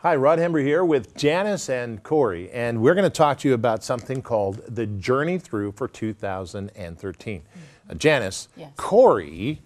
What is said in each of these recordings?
Hi, Rod Hember here with Janice and Corey, and we're going to talk to you about something called the Journey Through for 2013. Janice, Yes. Corey,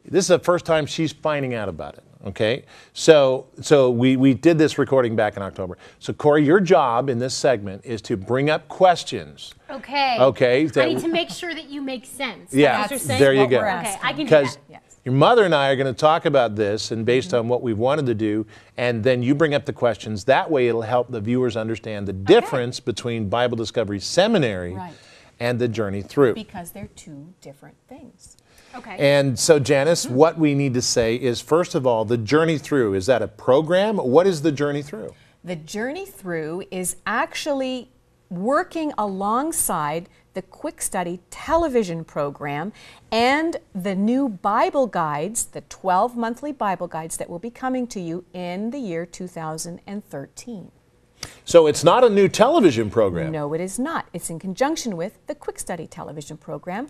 this is the first time she's finding out about it, okay? So we did this recording back in October. So Corey, your job in this segment is to bring up questions. Okay. Okay. I need to make sure that you make sense. Yeah, That's what you're saying? there you go. Okay, I can do Because that. Yes. your mother and I are going to talk about this and based on what we've wanted to do, and then you bring up the questions. That way it'll help the viewers understand the difference between Bible Discovery Seminary Right. and the Journey Through. Because they're two different things. Okay. And so, Janice, what we need to say is, first of all, the Journey Through, is that a program? What is the Journey Through? The Journey Through is actually working alongside the Quick Study television program and the new Bible guides, the 12 monthly Bible guides that will be coming to you in the year 2013. So it's not a new television program. No, it is not. It's in conjunction with the Quick Study television program,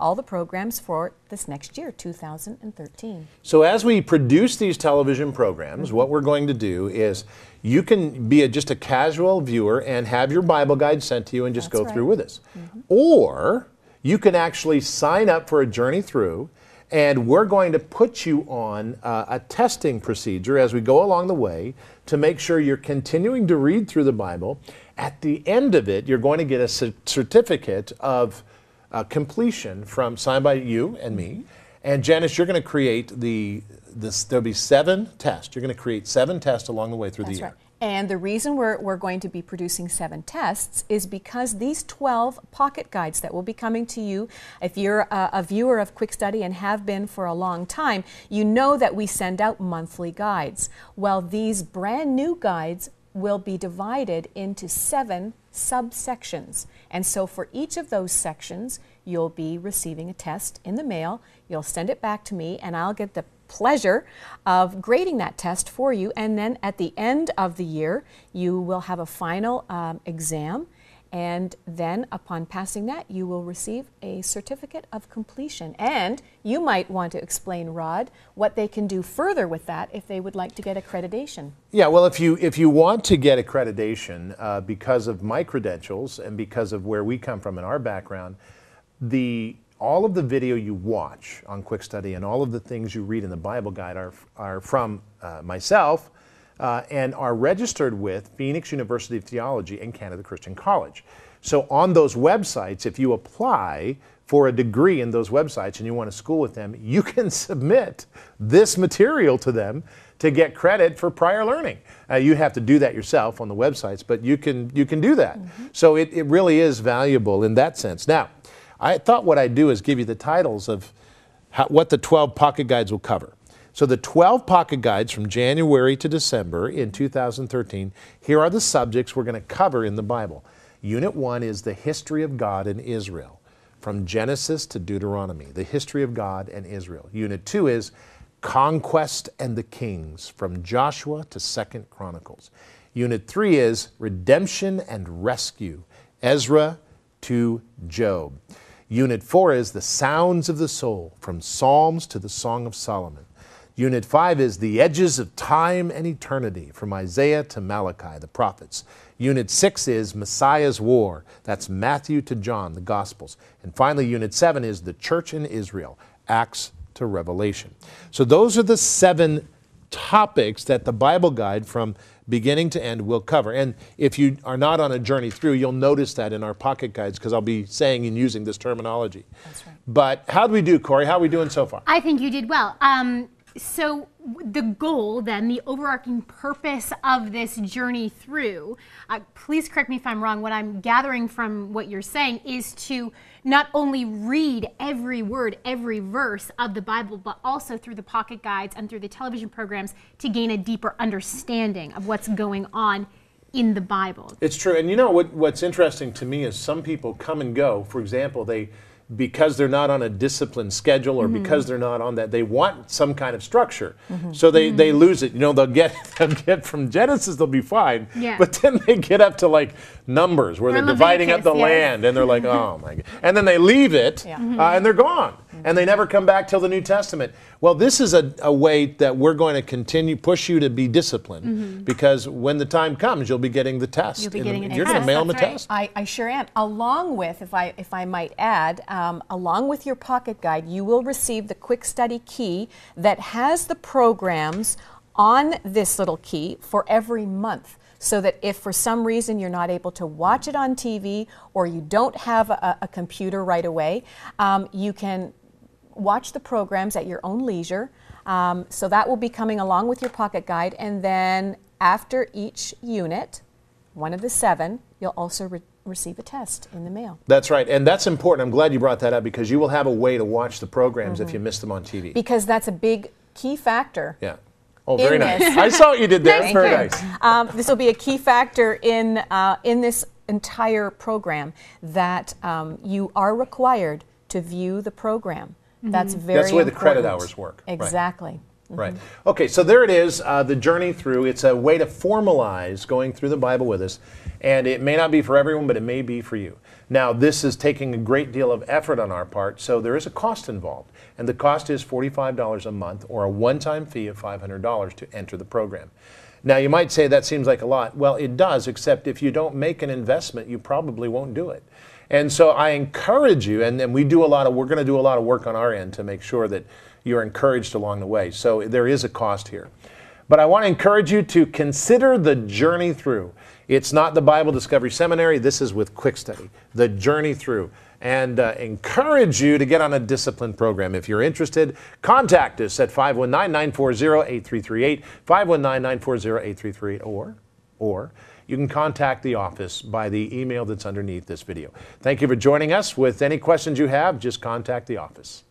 all the programs for this next year, 2013. So as we produce these television programs, what we're going to do is you can be just a casual viewer and have your Bible guide sent to you and just That's go right. through with us. Or you can actually sign up for a Journey Through, and we're going to put you on a testing procedure as we go along the way to make sure you're continuing to read through the Bible. At the end of it, you're going to get a certificate of completion signed by you and me. And Janice, you're going to create there'll be 7 tests. You're going to create 7 tests along the way through the year. Right. And the reason we're going to be producing 7 tests is because these 12 pocket guides that will be coming to you, if you're a viewer of Quick Study and have been for a long time, you know that we send out monthly guides. Well, these brand new guides will be divided into 7 subsections. And so for each of those sections, you'll be receiving a test in the mail. You'll send it back to me, and I'll get the pleasure of grading that test for you. And then at the end of the year, you will have a final exam. And then upon passing that, you will receive a certificate of completion. And you might want to explain, Rod, what they can do further with that if they would like to get accreditation. Yeah, well, if you want to get accreditation because of my credentials and because of where we come from in our background, all of the video you watch on Quick Study and all of the things you read in the Bible Guide are from myself and are registered with Phoenix University of Theology and Canada Christian College. So on those websites, if you apply for a degree in those websites and you want to school with them, you can submit this material to them to get credit for prior learning. You have to do that yourself on the websites, but you can do that. So it really is valuable in that sense. Now, I thought what I'd do is give you the titles of what the 12 pocket guides will cover. So the 12 pocket guides from January to December in 2013, here are the subjects we're going to cover in the Bible. Unit 1 is the history of God and Israel, from Genesis to Deuteronomy, the history of God and Israel. Unit 2 is conquest and the kings, from Joshua to 2nd Chronicles. Unit 3 is redemption and rescue, Ezra to Job. Unit 4 is the sounds of the soul, from Psalms to the Song of Solomon. Unit 5 is the edges of time and eternity, from Isaiah to Malachi, the prophets. Unit 6 is Messiah's war. That's Matthew to John, the Gospels. And finally, Unit 7 is the church in Israel, Acts to Revelation. So those are the 7 topics that the Bible Guide from beginning to end will cover. And if you are not on a Journey Through, you'll notice that in our pocket guides because I'll be saying and using this terminology. That's right. But how do we do, Corey? How are we doing so far? I think you did well. So the goal, then, the overarching purpose of this Journey Through, please correct me if I'm wrong, what I'm gathering from what you're saying is to not only read every word, every verse of the Bible, but also through the pocket guides and through the television programs to gain a deeper understanding of what's going on in the Bible. It's true. And you know what's interesting to me is some people come and go. For example, because they're not on a disciplined schedule or because they're not on that, they want some kind of structure. So they lose it. You know, they'll get from Genesis, they'll be fine. Yeah. But then they get up to like Numbers where they're dividing up the Leviticus, yes. land and they're like, oh my God. And then they leave it and they're gone. and they never come back till the New Testament. Well, this is a way that we're going to continue push you to be disciplined, because when the time comes, you'll be getting the test. You'll be getting a You're going to test, mail them a that's right. test. I sure am. Along with, if I might add, along with your pocket guide, you will receive the Quick Study Key that has the programs on this little key for every month. So that if for some reason you're not able to watch it on TV or you don't have a computer right away, you can watch the programs at your own leisure. So that will be coming along with your pocket guide. And then after each unit, one of the 7, you'll also receive a test in the mail. That's right, and that's important. I'm glad you brought that up, because you will have a way to watch the programs if you miss them on TV. Because that's a big key factor. Yeah. Oh, very in nice. this. I saw what you did there. Thank Very you. nice. This will be a key factor in this entire program, that you are required to view the program. That's very important. That's the way the credit hours work. Right. Exactly. Right. Okay, so there it is, the journey through. It's a way to formalize going through the Bible with us, and it may not be for everyone, but it may be for you. Now, this is taking a great deal of effort on our part, so there is a cost involved, and the cost is $45 a month, or a one-time fee of $500 to enter the program. Now, you might say that seems like a lot. Well, it does, except if you don't make an investment, you probably won't do it. And so I encourage you, and we're going to do a lot of work on our end to make sure that you're encouraged along the way. So there is a cost here. But I want to encourage you to consider the journey through. It's not the Bible Discovery Seminary. This is with Quick Study, the journey through. And encourage you to get on a discipline program. If you're interested, contact us at 519-940-8338, 519-940-8338, or you can contact the office by the email that's underneath this video. Thank you for joining us. With any questions you have, just contact the office.